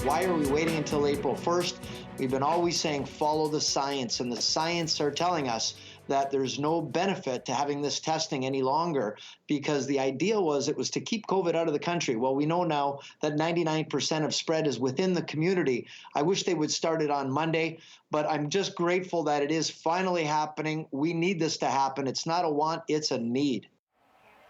Why are we waiting until April 1st? We've been always saying follow the science, and the science are telling us that there's no benefit to having this testing any longer, because the idea was it was to keep COVID out of the country. Well, we know now that 99% of spread is within the community. I wish they would start it on Monday, but I'm just grateful that it is finally happening. We need this to happen. It's not a want, it's a need.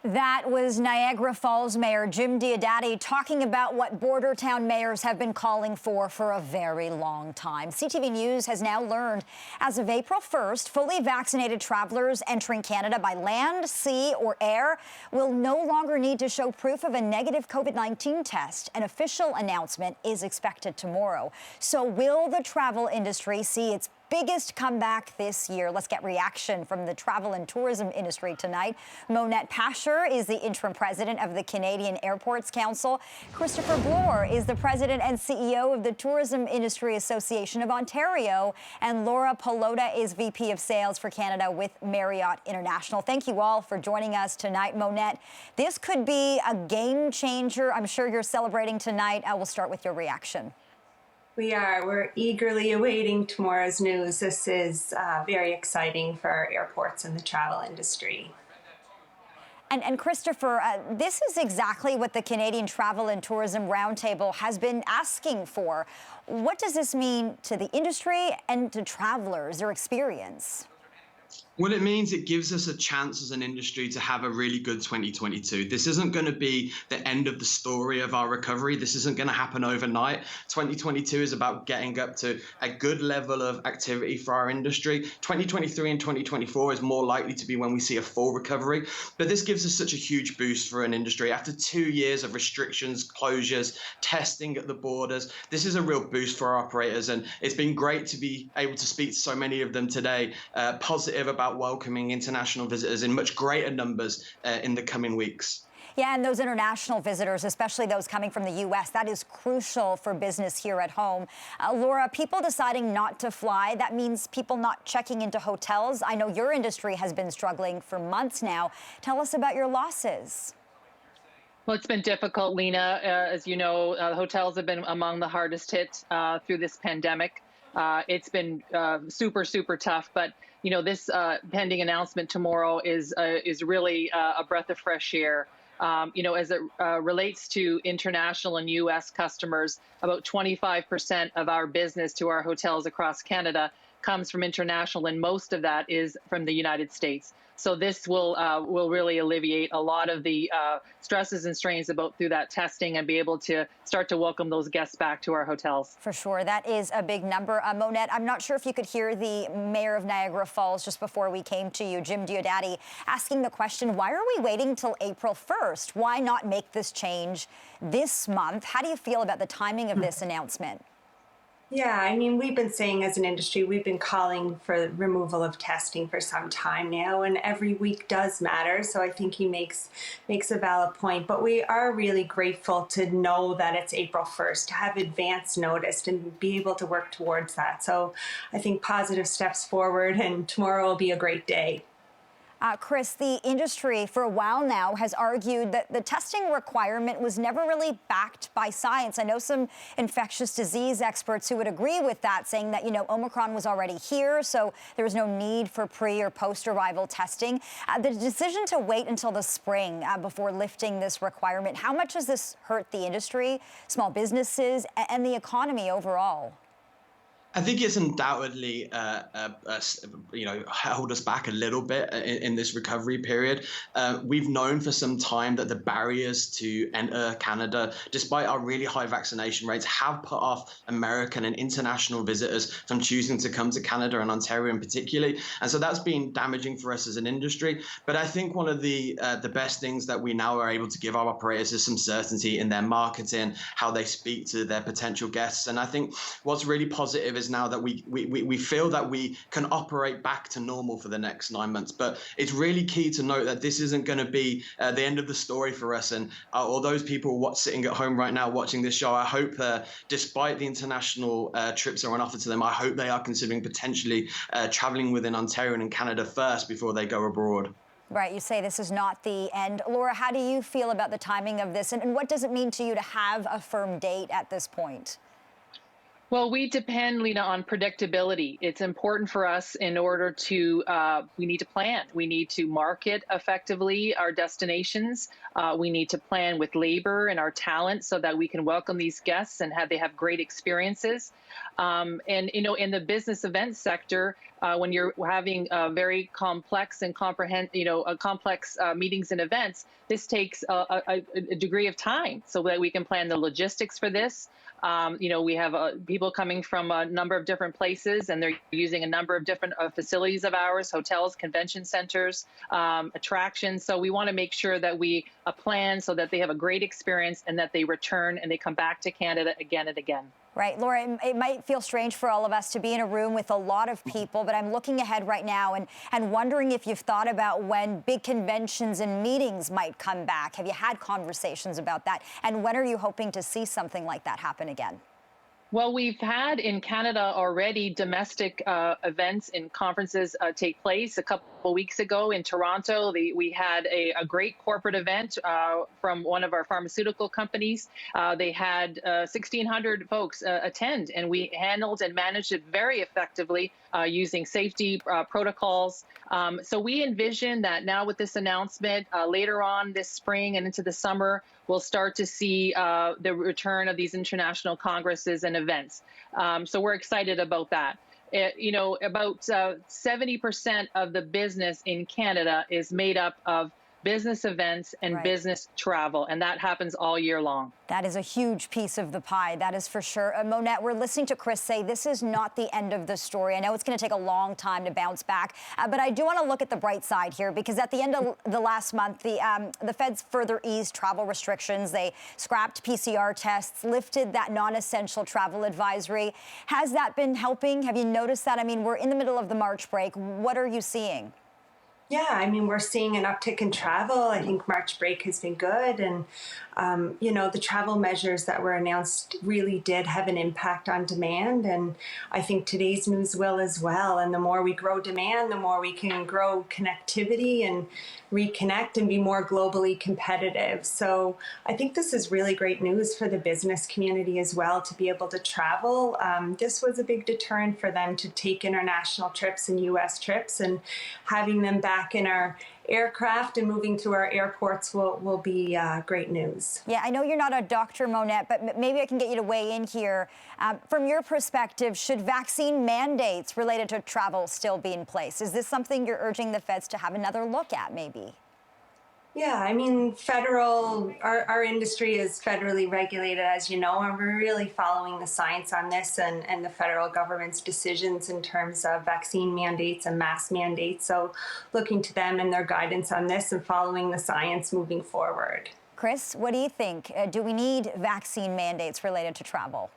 That was Niagara Falls Mayor Jim Diodati talking about what border town mayors have been calling for a very long time. CTV News has now learned as of April 1st, fully vaccinated travelers entering Canada by land, sea, or air will no longer need to show proof of a negative COVID-19 test. An official announcement is expected tomorrow. So will the travel industry see its biggest comeback this year? Let's get reaction from the travel and tourism industry tonight. Monette Pasher is the interim president of the Canadian Airports Council. Christopher Bloor is the president and CEO of the Tourism Industry Association of Ontario. And Laura Pallotta is VP of Sales for Canada with Marriott International. Thank you all for joining us tonight. Monette, this could be a game changer. I'm sure you're celebrating tonight. We'll start with your reaction. We are. We're eagerly awaiting tomorrow's news. This is very exciting for our airports and the travel industry. And Christopher, this is exactly what the Canadian Travel and Tourism Roundtable has been asking for. What does this mean to the industry and to travelers, their experience? Well, it means it gives us a chance as an industry to have a really good 2022. This isn't going to be the end of the story of our recovery. This isn't going to happen overnight. 2022 is about getting up to a good level of activity for our industry. 2023 and 2024 is more likely to be when we see a full recovery. But this gives us such a huge boost for an industry. After 2 years of restrictions, closures, testing at the borders, this is a real boost for our operators. And it's been great to be able to speak to so many of them today, positive about welcoming international visitors in much greater numbers in the coming weeks. Yeah, and those international visitors, especially those coming from the U.S., that is crucial for business here at home. Laura, people deciding not to fly, that means people not checking into hotels. I know your industry has been struggling for months now. Tell us about your losses. Well, it's been difficult, Lena. As you know, hotels have been among the hardest hit through this pandemic. It's been super, super tough, but you know, this pending announcement tomorrow is really a breath of fresh air. You know, as it relates to international and U.S. customers, about 25% of our business to our hotels across Canada comes from international, and most of that is from the United States. So this will really alleviate a lot of the stresses and strains about through that testing and be able to start to welcome those guests back to our hotels. For sure. That is a big number. Monette, I'm not sure if you could hear the mayor of Niagara Falls just before we came to you, Jim Diodati, asking the question, why are we waiting till April 1st? Why not make this change this month? How do you feel about the timing of this announcement? Yeah, I mean, we've been saying as an industry, we've been calling for removal of testing for some time now, and every week does matter. So I think he makes a valid point. But we are really grateful to know that it's April 1st, to have advance notice and be able to work towards that. So I think positive steps forward, and tomorrow will be a great day. Chris, the industry for a while now has argued that the testing requirement was never really backed by science. I know some infectious disease experts who would agree with that, saying that, you know, Omicron was already here, so there was no need for pre or post-arrival testing. The decision to wait until the spring before lifting this requirement, how much does this hurt the industry, small businesses, and the economy overall? I think it's undoubtedly, you know, held us back a little bit in this recovery period. We've known for some time that the barriers to enter Canada, despite our really high vaccination rates, have put off American and international visitors from choosing to come to Canada and Ontario in particular. And so that's been damaging for us as an industry. But I think one of the best things that we now are able to give our operators is some certainty in their marketing, how they speak to their potential guests. And I think what's really positive is now that we feel that we can operate back to normal for the next 9 months. But it's really key to note that this isn't going to be the end of the story for us. And all those people sitting at home right now watching this show, I hope despite the international trips that are on offer to them, I hope they are considering potentially traveling within Ontario and Canada first before they go abroad. Right, you say this is not the end. Laura, how do you feel about the timing of this, and what does it mean to you to have a firm date at this point? Well, we depend, Lena, on predictability. It's important for us in order to, we need to plan. We need to market effectively our destinations. We need to plan with labor and our talent so that we can welcome these guests and they have great experiences. And, in the business events sector, when you're having very complex and complex meetings and events, this takes a degree of time so that we can plan the logistics for this. We have people coming from a number of different places, and they're using a number of different facilities of ours, hotels, convention centers, attractions. So we want to make sure that we plan so that they have a great experience and that they return and they come back to Canada again and again. Right, Laura, it might feel strange for all of us to be in a room with a lot of people, but I'm looking ahead right now and wondering if you've thought about when big conventions and meetings might come back. Have you had conversations about that? And when are you hoping to see something like that happen again? Well, we've had in Canada already domestic events and conferences take place. A couple of weeks ago in Toronto, we had a great corporate event from one of our pharmaceutical companies. They had 1,600 folks attend, and we handled and managed it very effectively using safety protocols. So we envision that now with this announcement, later on this spring and into the summer, we'll start to see the return of these international congresses and events. So we're excited about that. About 70% of the business in Canada is made up of business events and business travel, and that happens all year long. That is a huge piece of the pie, that is for sure. Monette, we're listening to Chris say this is not the end of the story. I know it's going to take a long time to bounce back, but I do want to look at the bright side here, because at the end of the last month, the feds further eased travel restrictions. They scrapped PCR tests, lifted that non-essential travel advisory. Has that been helping? Have you noticed that? I mean, we're in the middle of the March break. What are you seeing? Yeah, I mean, we're seeing an uptick in travel. I think March break has been good. And, the travel measures that were announced really did have an impact on demand. And I think today's news will as well. And the more we grow demand, the more we can grow connectivity and reconnect and be more globally competitive. So I think this is really great news for the business community as well, to be able to travel. This was a big deterrent for them to take international trips and U.S. trips, and having them back in our aircraft and moving through our airports will be great news. Yeah, I know you're not a doctor, Monette, but maybe I can get you to weigh in here. From your perspective, should vaccine mandates related to travel still be in place? Is this something you're urging the feds to have another look at, maybe? Yeah, I mean, our industry is federally regulated, as you know, and we're really following the science on this and the federal government's decisions in terms of vaccine mandates and mask mandates. So looking to them and their guidance on this and following the science moving forward. Chris, what do you think? Do we need vaccine mandates related to travel?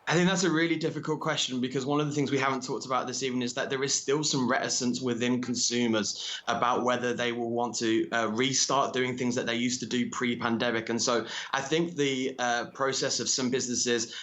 I think that's a really difficult question, because one of the things we haven't talked about this evening is that there is still some reticence within consumers about whether they will want to restart doing things that they used to do pre-pandemic. And so I think the process of some businesses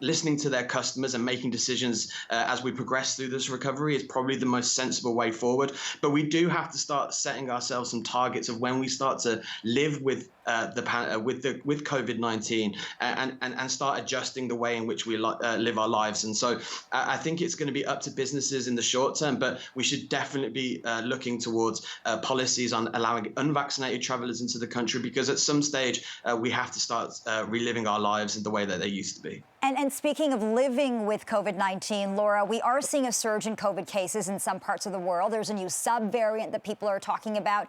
listening to their customers and making decisions as we progress through this recovery is probably the most sensible way forward. But we do have to start setting ourselves some targets of when we start to live with with COVID-19 and start adjusting the way in which we live our lives. And so I think it's going to be up to businesses in the short term, but we should definitely be looking towards policies on allowing unvaccinated travelers into the country, because at some stage we have to start reliving our lives in the way that they used to be. And speaking of living with COVID-19, Laura, we are seeing a surge in COVID cases in some parts of the world. There's a new subvariant that people are talking about.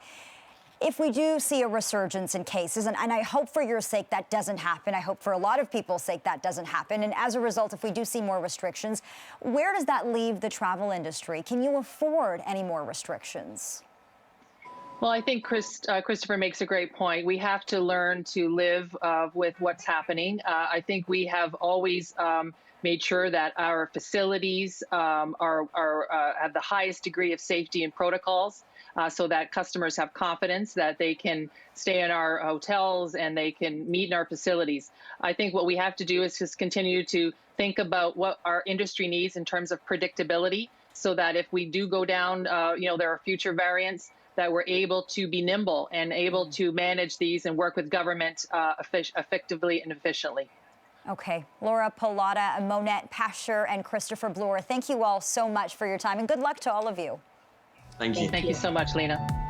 If we do see a resurgence in cases, and I hope for your sake that doesn't happen, I hope for a lot of people's sake that doesn't happen, and as a result, if we do see more restrictions, where does that leave the travel industry? Can you afford any more restrictions? Well, I think Christopher makes a great point. We have to learn to live with what's happening. I think we have always made sure that our facilities have the highest degree of safety and protocols, so that customers have confidence that they can stay in our hotels and they can meet in our facilities. I think what we have to do is just continue to think about what our industry needs in terms of predictability, so that if we do go down, there are future variants, that we're able to be nimble and able to manage these and work with government effectively and efficiently. Okay, Laura Pallotta, Monette Pasher, and Christopher Bloor, thank you all so much for your time, and good luck to all of you. Thank you. Thank you so much, Lena.